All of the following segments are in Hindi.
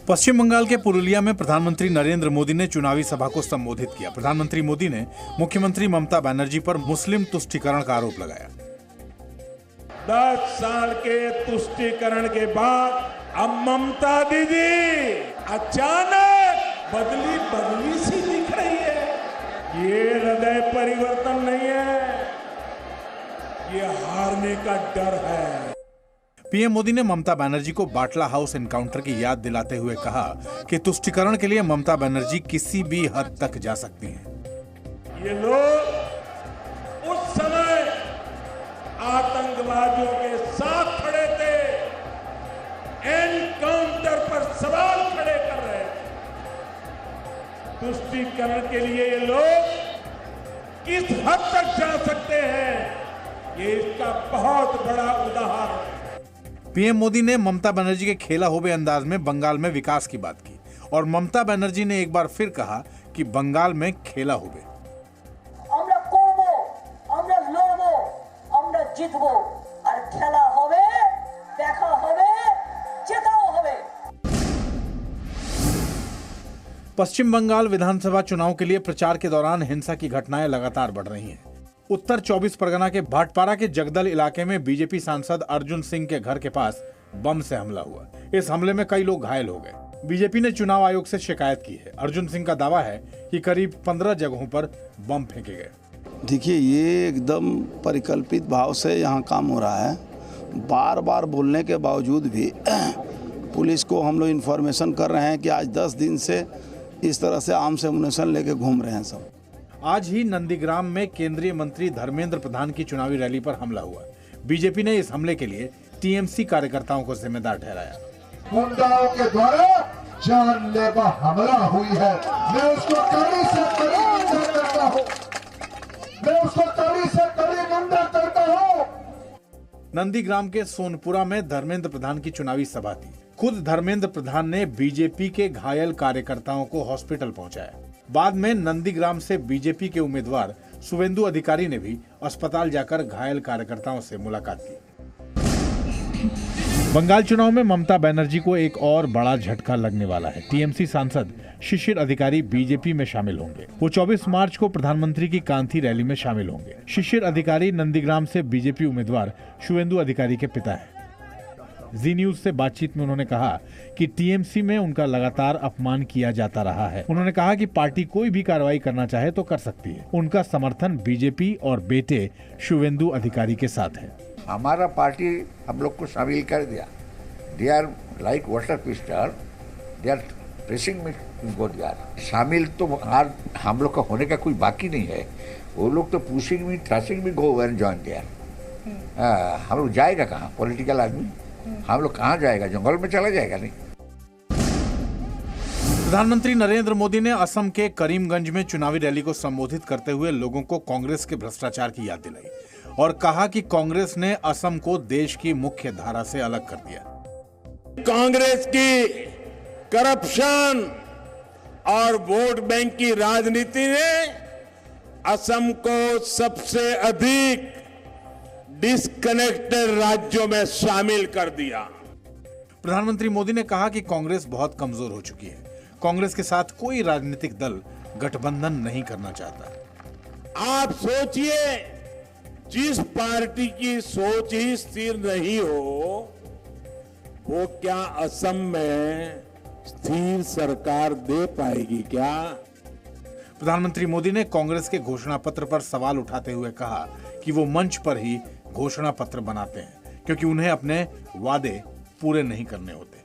पश्चिम बंगाल के पुरुलिया में प्रधानमंत्री नरेंद्र मोदी ने चुनावी सभा को संबोधित किया। प्रधानमंत्री मोदी ने मुख्यमंत्री ममता बनर्जी पर मुस्लिम तुष्टीकरण का आरोप लगाया। 10 साल के तुष्टीकरण के बाद अब ममता दीदी अचानक बदली सी दिख रही है। ये हृदय परिवर्तन नहीं है, ये हारने का डर है। पीएम मोदी ने ममता बनर्जी को बाटला हाउस एनकाउंटर की याद दिलाते हुए कहा कि तुष्टीकरण के लिए ममता बनर्जी किसी भी हद तक जा सकती हैं। ये लोग उस समय आतंकवादियों के साथ खड़े थे, एनकाउंटर पर सवाल खड़े कर रहे थे। तुष्टीकरण के लिए ये लोग किस हद तक जा सकते हैं, ये इसका बहुत बड़ा उदाहरण है। पीएम मोदी ने ममता बनर्जी के खेला होबे अंदाज में बंगाल में विकास की बात की और ममता बनर्जी ने एक बार फिर कहा कि बंगाल में खेला होबे। আমরা করব, আমরা লড়ব, আমরা জিতব আর খেলা হবে, দেখা হবে, জেতাও হবে। पश्चिम बंगाल विधानसभा चुनाव के लिए प्रचार के दौरान हिंसा की घटनाएं लगातार बढ़ रही हैं। उत्तर 24 परगना के भाटपारा के जगदल इलाके में बीजेपी सांसद अर्जुन सिंह के घर के पास बम से हमला हुआ। इस हमले में कई लोग घायल हो गए। बीजेपी ने चुनाव आयोग से शिकायत की है। अर्जुन सिंह का दावा है कि करीब 15 जगहों पर बम फेंके गए। देखिए, ये एकदम परिकल्पित भाव से यहाँ काम हो रहा है। बार बार बोलने के बावजूद भी पुलिस को हम लोग इन्फॉर्मेशन कर रहे हैं कि आज 10 दिन से इस तरह से आर्म्स एमुनेशन लेके घूम रहे हैं सब। आज ही नंदीग्राम में केंद्रीय मंत्री धर्मेंद्र प्रधान की चुनावी रैली पर हमला हुआ। बीजेपी ने इस हमले के लिए टीएमसी कार्यकर्ताओं को जिम्मेदार ठहराया। गुंडाओं के द्वारा जानलेवा हमला हुई है। मैं उसको कड़ी से कड़ी निंदा करता हूँ। मैं उसको कड़ी से कड़ी निंदा करता हूँ। नंदीग्राम के सोनपुरा में धर्मेंद्र प्रधान की चुनावी सभा थी। खुद धर्मेंद्र प्रधान ने बीजेपी के घायल कार्यकर्ताओं को हॉस्पिटल पहुंचाया। बाद में नंदीग्राम से बीजेपी के उम्मीदवार शुवेंदु अधिकारी ने भी अस्पताल जाकर घायल कार्यकर्ताओं से मुलाकात की। बंगाल चुनाव में ममता बनर्जी को एक और बड़ा झटका लगने वाला है। टीएमसी सांसद शिशिर अधिकारी बीजेपी में शामिल होंगे। वो 24 मार्च को प्रधानमंत्री की कांथी रैली में शामिल होंगे। शिशिर अधिकारी नंदीग्राम से बीजेपी उम्मीदवार शुवेंदु अधिकारी के पिता हैं। जी न्यूज से बातचीत में उन्होंने कहा कि टीएमसी में उनका लगातार अपमान किया जाता रहा है। उन्होंने कहा कि पार्टी कोई भी कार्रवाई करना चाहे तो कर सकती है। उनका समर्थन बीजेपी और बेटे शुवेंदु अधिकारी के साथ है। हमारा पार्टी हम लोग को शामिल कर दिया। They are like water pistol, they are pressing में गो दिया। शामिल तो हम लोग का होने का कोई बाकी नहीं है। वो लोग तो पुशिंग में थ्रशिंग में गो एंड जॉइन दिया। हम लोग जाएगा कहाँ? पॉलिटिकल आदमी हम लोग कहाँ जाएगा? जंगल में चला जाएगा? नहीं। प्रधानमंत्री नरेंद्र मोदी ने असम के करीमगंज में चुनावी रैली को संबोधित करते हुए लोगों को कांग्रेस के भ्रष्टाचार की याद दिलाई और कहा कि कांग्रेस ने असम को देश की मुख्य धारा से अलग कर दिया। कांग्रेस की करप्शन और वोट बैंक की राजनीति ने असम को सबसे अधिक डिस्कनेक्टेड राज्यों में शामिल कर दिया। प्रधानमंत्री मोदी ने कहा कि कांग्रेस बहुत कमजोर हो चुकी है। कांग्रेस के साथ कोई राजनीतिक दल गठबंधन नहीं करना चाहता। आप सोचिए, जिस पार्टी की सोच ही स्थिर नहीं हो, वो क्या असम में स्थिर सरकार दे पाएगी क्या? प्रधानमंत्री मोदी ने कांग्रेस के घोषणा पत्र पर सवाल उठाते हुए कहा कि वो मंच पर ही घोषणा पत्र बनाते हैं क्योंकि उन्हें अपने वादे पूरे नहीं करने होते।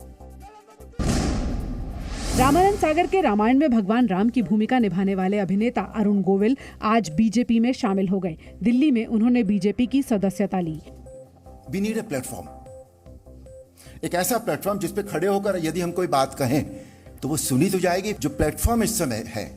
रामानंद सागर के रामायण में भगवान राम की भूमिका निभाने वाले अभिनेता अरुण गोविल आज बीजेपी में शामिल हो गए। दिल्ली में उन्होंने बीजेपी की सदस्यता ली। वी नीड ए प्लेटफॉर्म, एक ऐसा प्लेटफॉर्म जिस पे खड़े होकर यदि हम कोई बात कहें तो वो सुनी तो जाएगी। जो प्लेटफॉर्म इस समय है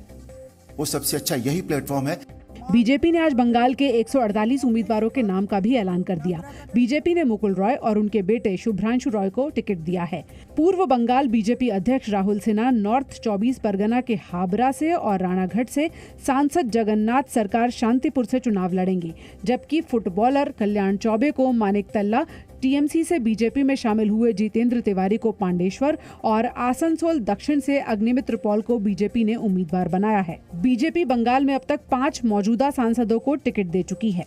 वो सबसे अच्छा यही प्लेटफॉर्म है। बीजेपी ने आज बंगाल के 148 उम्मीदवारों के नाम का भी ऐलान कर दिया। बीजेपी ने मुकुल रॉय और उनके बेटे शुभ्रांशु रॉय को टिकट दिया है। पूर्व बंगाल बीजेपी अध्यक्ष राहुल सिन्हा नॉर्थ 24 परगना के हाबरा से और राणागढ़ से, सांसद जगन्नाथ सरकार शांतिपुर से चुनाव लड़ेंगे, जबकि फुटबॉलर कल्याण चौबे को मानिकतल्ला, टीएमसी से बीजेपी में शामिल हुए जितेंद्र तिवारी को पांडेश्वर और आसनसोल दक्षिण से अग्निमित्र पॉल को बीजेपी ने उम्मीदवार बनाया है। बीजेपी बंगाल में अब तक 5 मौजूदा सांसदों को टिकट दे चुकी है।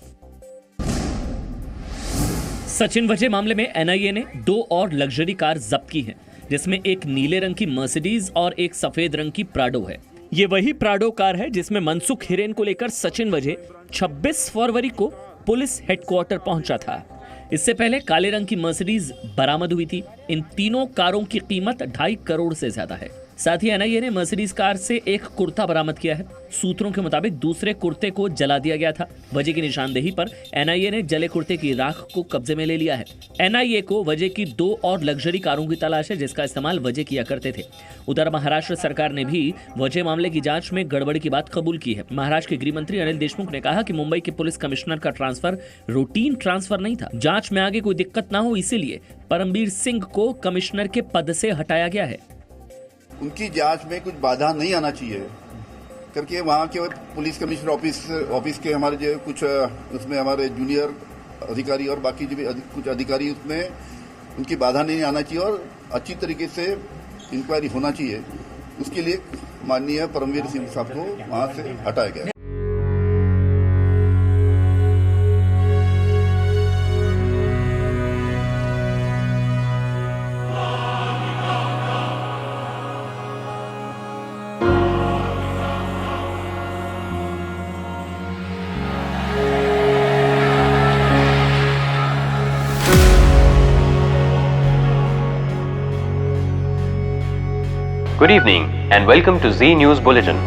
सचिन वजह मामले में एनआईए ने 2 और लग्जरी कार जब्त की हैं, जिसमें एक नीले रंग की मर्सिडीज और एक सफेद रंग की प्राडो है। ये वही प्राडो कार है जिसमें मनसुख हिरेन को लेकर सचिन वजह 26 फरवरी को पुलिस हेडक्वार्टर पहुंचा था। इससे पहले काले रंग की मर्सिडीज बरामद हुई थी। इन तीनों कारों की कीमत 2.5 करोड़ से ज्यादा है। साथ ही एनआईए ने मर्सिडीज कार से एक कुर्ता बरामद किया है। सूत्रों के मुताबिक दूसरे कुर्ते को जला दिया गया था। वजह की निशानदेही पर एनआईए ने जले कुर्ते की राख को कब्जे में ले लिया है। एनआईए को वजह की 2 और लग्जरी कारों की तलाश है, जिसका इस्तेमाल वजह किया करते थे। उधर महाराष्ट्र सरकार ने भी वजह मामले की जांच में गड़बड़ी की बात कबूल की है। महाराष्ट्र के गृह मंत्री अनिल देशमुख ने कहा कि मुंबई के पुलिस कमिश्नर का ट्रांसफर रूटीन ट्रांसफर नहीं था। जांच में आगे कोई दिक्कत ना हो, इसीलिए परमबीर सिंह को कमिश्नर के पद से हटाया गया है। उनकी जांच में कुछ बाधा नहीं आना चाहिए करके वहाँ के पुलिस कमिश्नर ऑफिस के हमारे जो कुछ उसमें हमारे जूनियर अधिकारी और बाकी जो भी कुछ अधिकारी उसमें उनकी बाधा नहीं आना चाहिए और अच्छी तरीके से इंक्वायरी होना चाहिए। उसके लिए माननीय परमवीर सिंह साहब को वहाँ से हटाया गया। Good evening and welcome to Z News Bulletin.